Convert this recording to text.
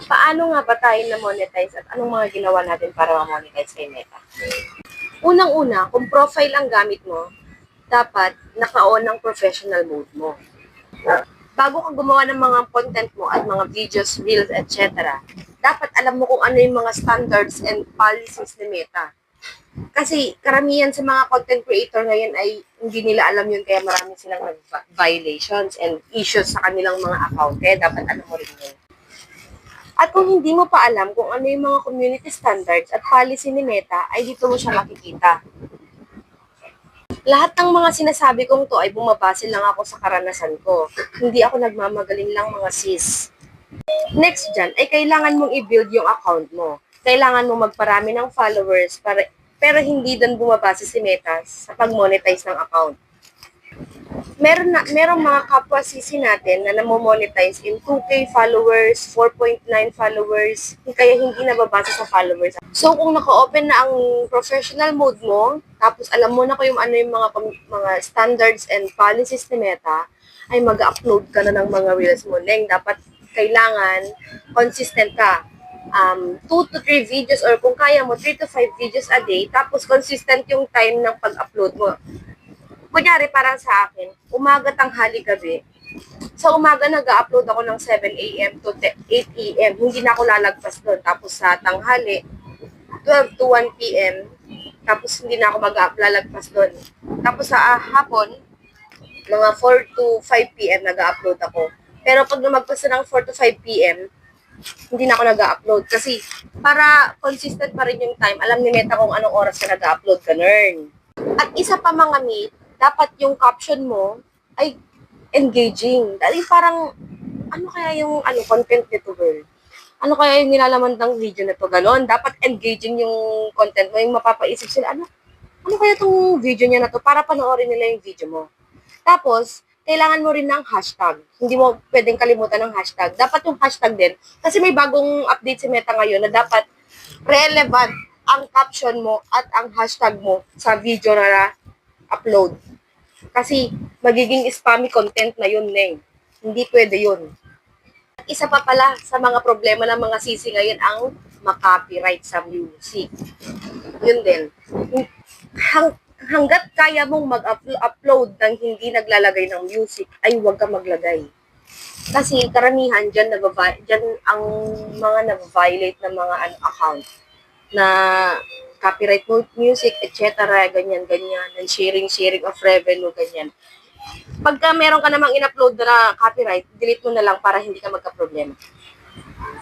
Paano nga ba tayo na-monetize at anong mga ginawa natin para ma-monetize kay Meta? Unang-una, kung profile ang gamit mo, dapat naka-on ang professional mode mo. Bago ka gumawa ng mga content mo at mga videos, reels, etc., dapat alam mo kung ano yung mga standards and policies ni Meta. Kasi karamihan sa mga content creator ngayon ay hindi nila alam yun kaya marami silang violations and issues sa kanilang mga account. Kaya dapat alam mo rin yun. At kung hindi mo pa alam kung ano yung mga community standards at policy ni Meta, ay dito mo siya makikita. Lahat ng mga sinasabi kong to ay bumabase lang ako sa karanasan ko. Hindi ako nagmamagaling lang mga sis. Next dyan, ay kailangan mong i-build yung account mo. Kailangan mong magparami ng followers pero hindi doon bumabase si Meta sa pag-monetize ng account. Merong mga kapwa sisi natin na namo-monetize in 2K followers, 4.9 followers, kaya hindi nababasa sa followers. So kung naka-open na ang professional mode mo, tapos alam mo na kung ano yung mga standards and policies ni Meta, ay mag-upload ka na ng mga reels mo. Neng dapat kailangan consistent ka. 2 to 3 videos or kung kaya mo 3 to 5 videos a day, tapos consistent yung time ng pag-upload mo. Kunyari, parang sa akin, umaga, tanghali, gabi. Sa umaga, nag-upload ako ng 7 a.m. to 8 a.m. Hindi na ako lalagpas doon. Tapos sa tanghali, 12 to 1 p.m. Tapos hindi na ako lalagpas doon. Tapos sa hapon, mga 4 to 5 p.m. nag-upload ako. Pero pag lumagpas na ng 4 to 5 p.m., hindi na ako nag-upload. Kasi para consistent pa rin yung time, alam ni Meta kung anong oras ka nag-upload ka, learn. At isa pa mga mate, dapat yung caption mo ay engaging. Dahil parang, ano kaya yung content nito, girl? Ano kaya yung nilalaman ng video na to? Ganon. Dapat engaging yung content mo. Yung mapapaisip sila, ano kaya tong video niya na to? Para panoorin nila yung video mo. Tapos, kailangan mo rin ng hashtag. Hindi mo pwedeng kalimutan ng hashtag. Dapat yung hashtag din. Kasi may bagong update si Meta ngayon na dapat relevant ang caption mo at ang hashtag mo sa video na upload. Kasi magiging spammy content na yun, Neng. Hindi pwede yun. At isa pa pala sa mga problema ng mga sisi ngayon ang makopyright sa music. Yun din. Hanggat kaya mong mag-upload ng hindi naglalagay ng music, ay huwag ka maglagay. Kasi karamihan dyan ang mga nag-violate ng mga account na copyright music, etc., ganyan, and sharing of revenue, ganyan. Pagka meron ka namang in-upload na copyright, delete mo na lang para hindi ka magka-problema.